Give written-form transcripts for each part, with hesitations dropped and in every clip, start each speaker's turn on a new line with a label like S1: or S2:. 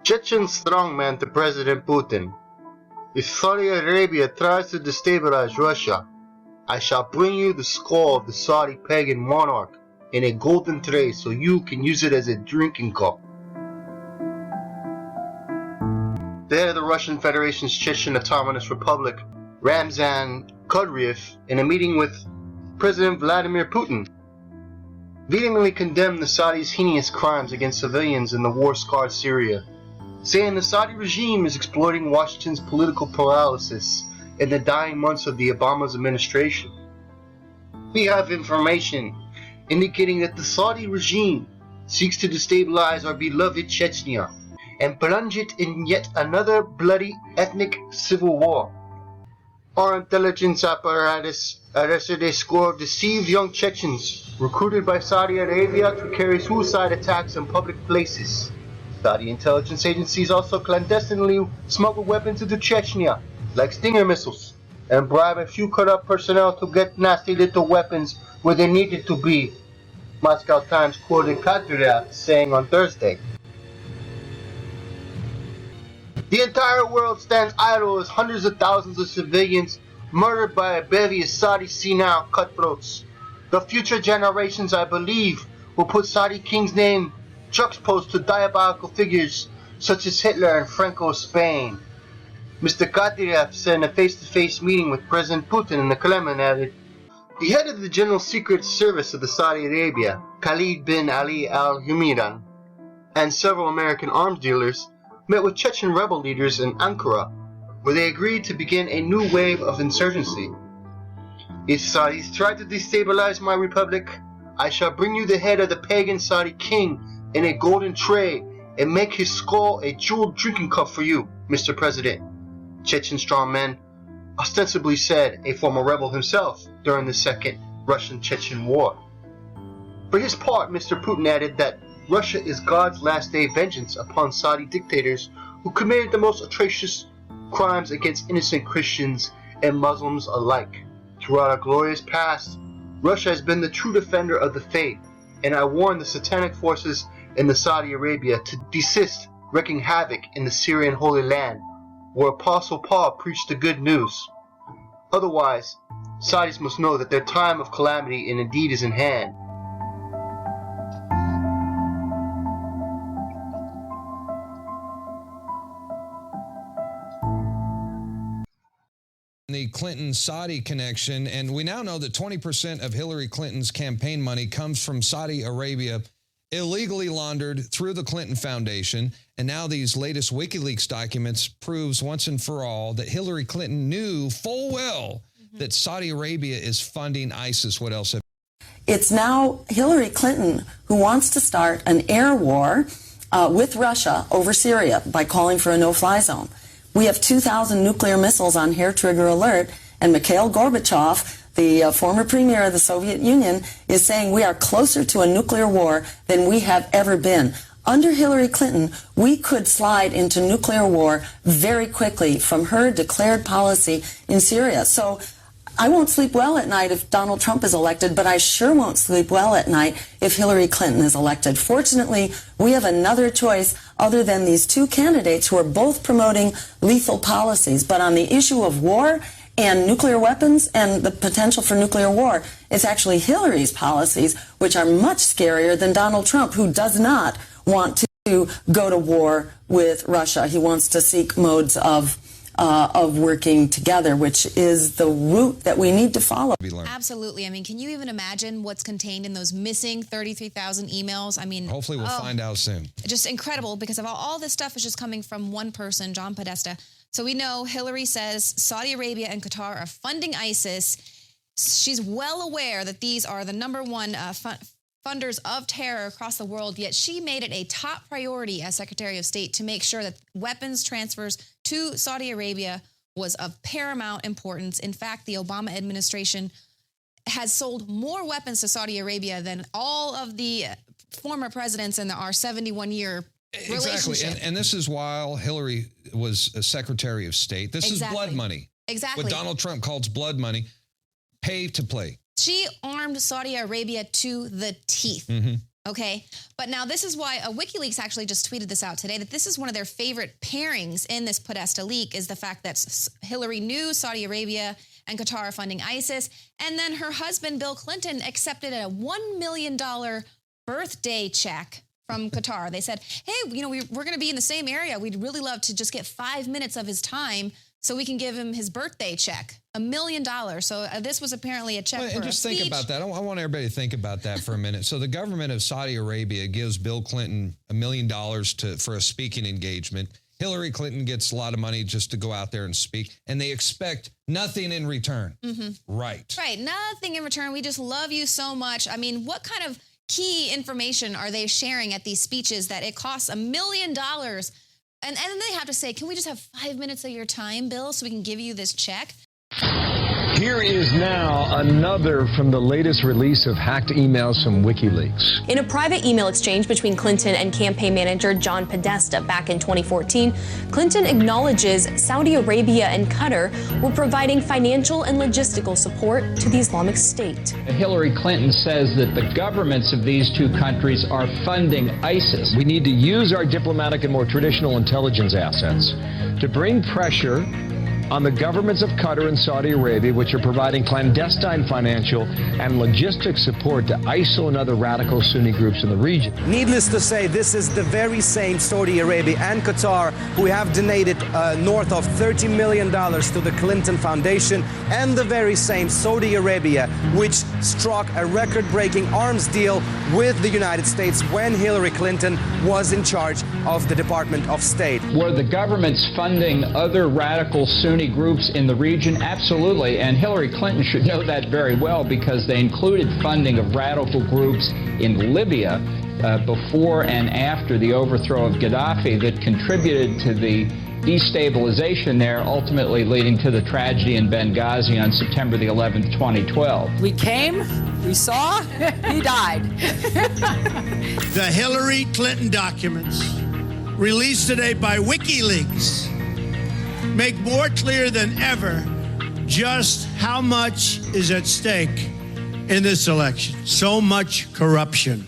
S1: Chechen strongman to President Putin. If Saudi Arabia tries to destabilize Russia, I shall bring you the skull of the Saudi pagan monarch in a golden tray so you can use it as a drinking cup. The head of the Russian Federation's Chechen Autonomous Republic, Ramzan Kadyrov, in a meeting with President Vladimir Putin, vehemently condemned the Saudis' heinous crimes against civilians in the war-scarred Syria, saying the Saudi regime is exploiting Washington's political paralysis in the dying months of the Obama's administration. We have information indicating that the Saudi regime seeks to destabilize our beloved Chechnya and plunge it in yet another bloody ethnic civil war. Our intelligence apparatus arrested a score of deceived young Chechens recruited by Saudi Arabia to carry suicide attacks in public places. Saudi intelligence agencies also clandestinely smuggle weapons into Chechnya, like Stinger missiles, and bribe a few corrupt personnel to get nasty little weapons where they needed to be. Moscow Times quoted Kadyrov saying on Thursday, "The entire world stands idle as hundreds of thousands of civilians murdered by a bevy of Saudi senile cutthroats. The future generations, I believe, will put Saudi king's name juxtaposed to diabolical figures such as Hitler and Franco's Spain." Mr. Kadyrov said in a face-to-face meeting with President Putin in the Kremlin added, "The head of the General Secret Service of the Saudi Arabia, Khalid bin Ali al-Humaydan, and several American arms dealers met with Chechen rebel leaders in Ankara, where they agreed to begin a new wave of insurgency. If Saudis try to destabilize my republic, I shall bring you the head of the pagan Saudi king in a golden tray and make his skull a jeweled drinking cup for you, Mr. President," Chechen strongmen ostensibly said, a former rebel himself during the Second Russo-Chechen War. For his part, Mr. Putin added that Russia is God's last day vengeance upon Saudi dictators who committed the most atrocious crimes against innocent Christians and Muslims alike. Throughout our glorious past, Russia has been the true defender of the faith, and I warn the satanic forces in the Saudi Arabia to desist wreaking havoc in the Syrian Holy Land, where Apostle Paul preached the good news. Otherwise, Saudis must know that their time of calamity and indeed is in hand.
S2: The Clinton-Saudi connection, and we now know that 20% of Hillary Clinton's campaign money comes from Saudi Arabia, illegally laundered through the Clinton Foundation, and now these latest WikiLeaks documents proves once and for all that Hillary Clinton knew full well that Saudi Arabia is funding ISIS. What else?
S3: It's now Hillary Clinton who wants to start an air war with Russia over Syria by calling for a no-fly zone. We have 2,000 nuclear missiles on hair-trigger alert, and Mikhail Gorbachev, the former premier of the Soviet Union, is saying we are closer to a nuclear war than we have ever been. Under Hillary Clinton, we could slide into nuclear war very quickly from her declared policy in Syria. So I won't sleep well at night if Donald Trump is elected, but I sure won't sleep well at night if Hillary Clinton is elected. Fortunately, we have another choice other than these two candidates who are both promoting lethal policies. But on the issue of war and nuclear weapons and the potential for nuclear war, it's actually Hillary's policies, which are much scarier than Donald Trump, who does not want to go to war with Russia. He wants to seek modes of working together, which is the route that we need to follow.
S4: Absolutely. I mean, can you even imagine what's contained in those missing 33,000 emails? I mean,
S2: hopefully we'll find out soon.
S4: Just incredible, because of all this stuff is just coming from one person, John Podesta. So we know Hillary says Saudi Arabia and Qatar are funding ISIS. She's well aware that these are the #1 funders of terror across the world, yet she made it a top priority as Secretary of State to make sure that weapons transfers to Saudi Arabia was of paramount importance. In fact, the Obama administration has sold more weapons to Saudi Arabia than all of the former presidents in our 71-year relationship.
S2: Exactly, and this is while Hillary was a Secretary of State. This is blood money.
S4: Exactly.
S2: What Donald Trump calls blood money, pay to play.
S4: She armed Saudi Arabia to the teeth. Okay, but now this is why WikiLeaks actually just tweeted this out today, that this is one of their favorite pairings in this Podesta leak, is the fact that Hillary knew Saudi Arabia and Qatar are funding ISIS, and then her husband, Bill Clinton, accepted a $1 million birthday check from Qatar. They said, hey, we're going to be in the same area. We'd really love to just get 5 minutes of his time so we can give him his birthday check, $1 million. So this was apparently a check for
S2: and
S4: a
S2: just
S4: speech.
S2: think about that. I want everybody to think about that for a minute. So the government of Saudi Arabia gives Bill Clinton $1 million for a speaking engagement. Hillary Clinton gets a lot of money just to go out there and speak, and they expect nothing in return. Right.
S4: Right, nothing in return. We just love you so much. I mean, what kind of key information are they sharing at these speeches that it costs $1 million? And then they have to say, can we just have 5 minutes of your time, Bill, so we can give you this check?
S5: Here is now another from the latest release of hacked emails from WikiLeaks.
S6: In a private email exchange between Clinton and campaign manager John Podesta back in 2014, Clinton acknowledges Saudi Arabia and Qatar were providing financial and logistical support to the Islamic State.
S7: Hillary Clinton says that the governments of these two countries are funding ISIS.
S5: We need to use our diplomatic and more traditional intelligence assets to bring pressure on the governments of Qatar and Saudi Arabia, which are providing clandestine financial and logistic support to ISIL and other radical Sunni groups in the region.
S8: Needless to say, this is the very same Saudi Arabia and Qatar who have donated north of $30 million to the Clinton Foundation, and the very same Saudi Arabia which struck a record-breaking arms deal with the United States when Hillary Clinton was in charge of the Department of State.
S7: Were the governments funding other radical Sunni groups in the region? Absolutely, and Hillary Clinton should know that very well, because they included funding of radical groups in Libya before and after the overthrow of Gaddafi that contributed to the destabilization there, ultimately leading to the tragedy in Benghazi on September the 11th, 2012.
S9: We came, we saw, he died.
S10: The Hillary Clinton documents released today by WikiLeaks make more clear than ever just how much is at stake in this election. So much corruption.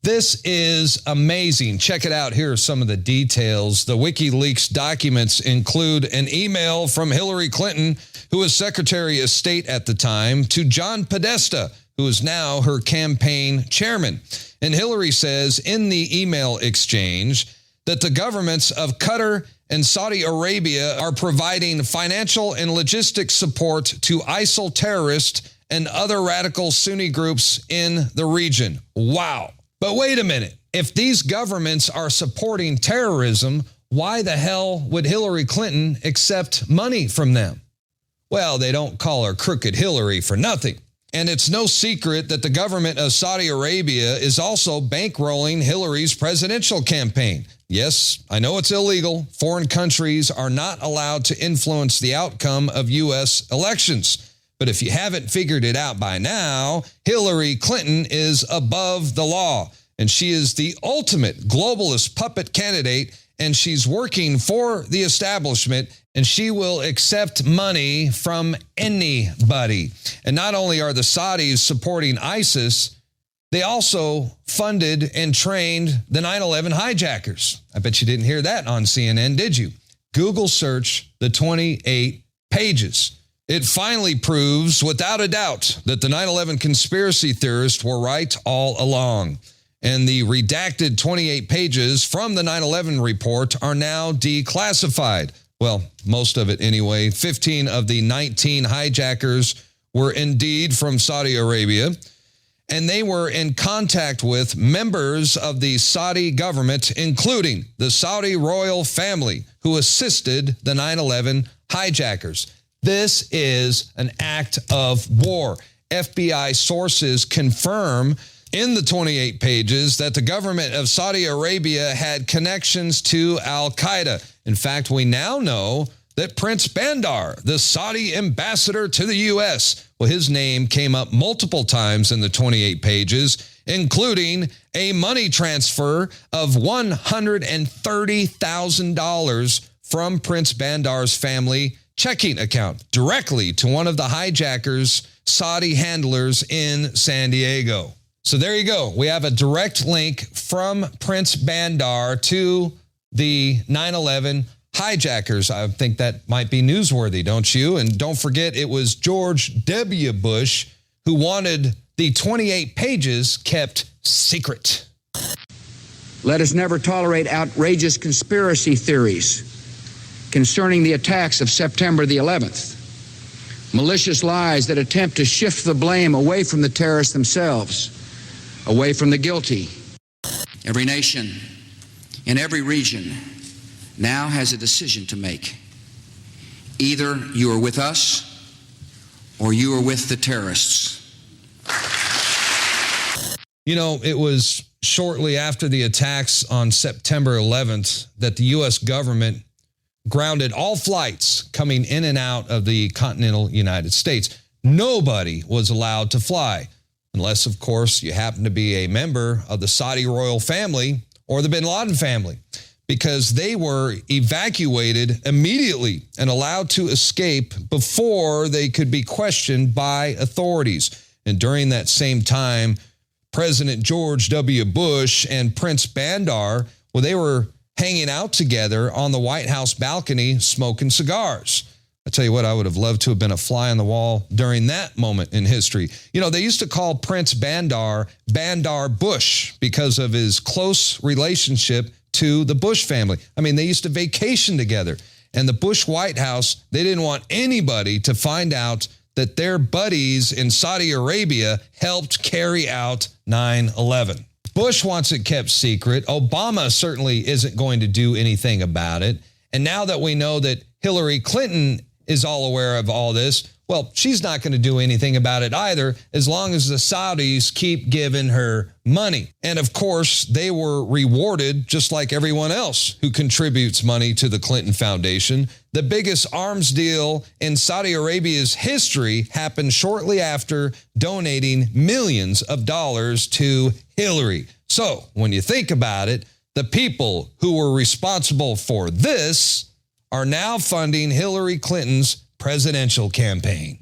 S2: This is amazing. Check it out. Here are some of the details. The WikiLeaks documents include an email from Hillary Clinton, who was Secretary of State at the time, to John Podesta, who is now her campaign chairman. And Hillary says in the email exchange that the governments of Qatar and Saudi Arabia are providing financial and logistic support to ISIL terrorists and other radical Sunni groups in the region. Wow. But wait a minute. If these governments are supporting terrorism, why the hell would Hillary Clinton accept money from them? Well, they don't call her Crooked Hillary for nothing. And it's no secret that the government of Saudi Arabia is also bankrolling Hillary's presidential campaign. Yes, I know it's illegal. Foreign countries are not allowed to influence the outcome of U.S. elections. But if you haven't figured it out by now, Hillary Clinton is above the law, and she is the ultimate globalist puppet candidate, and she's working for the establishment, and she will accept money from anybody. And not only are the Saudis supporting ISIS, they also funded and trained the 9/11 hijackers. I bet you didn't hear that on CNN, did you? Google search the 28 pages. It finally proves without a doubt that the 9/11 conspiracy theorists were right all along. And the redacted 28 pages from the 9/11 report are now declassified. Well, most of it anyway. 15 of the 19 hijackers were indeed from Saudi Arabia, and they were in contact with members of the Saudi government, including the Saudi royal family, who assisted the 9/11 hijackers. This is an act of war. FBI sources confirm in the 28 pages that the government of Saudi Arabia had connections to al-Qaeda. In fact, we now know that Prince Bandar, the Saudi ambassador to the U.S., well, his name came up multiple times in the 28 pages, including a money transfer of $130,000 from Prince Bandar's family checking account directly to one of the hijackers' Saudi handlers in San Diego. So there you go. We have a direct link from Prince Bandar to the 9/11 hijackers. I think that might be newsworthy, don't you? And don't forget, it was George W. Bush who wanted the 28 pages kept secret.
S11: Let us never tolerate outrageous conspiracy theories concerning the attacks of September the 11th, malicious lies that attempt to shift the blame away from the terrorists themselves, away from the guilty. Every nation in every region now has a decision to make. Either you are with us or you are with the terrorists.
S2: You know, it was shortly after the attacks on September 11th that the U.S. government grounded all flights coming in and out of the continental United States. Nobody was allowed to fly, unless, of course, you happen to be a member of the Saudi royal family or the bin Laden family, because they were evacuated immediately and allowed to escape before they could be questioned by authorities. And during that same time, President George W. Bush and Prince Bandar, well, they were hanging out together on the White House balcony smoking cigars. I tell you what, I would have loved to have been a fly on the wall during that moment in history. You know, they used to call Prince Bandar Bandar Bush because of his close relationship to the Bush family. I mean, they used to vacation together. And the Bush White House, they didn't want anybody to find out that their buddies in Saudi Arabia helped carry out 9/11. Bush wants it kept secret. Obama certainly isn't going to do anything about it. And now that we know that Hillary Clinton is all aware of all this, well, she's not going to do anything about it either, as long as the Saudis keep giving her money. And of course, they were rewarded just like everyone else who contributes money to the Clinton Foundation. The biggest arms deal in Saudi Arabia's history happened shortly after donating millions of dollars to Hillary. So when you think about it, the people who were responsible for this are now funding Hillary Clinton's presidential campaign.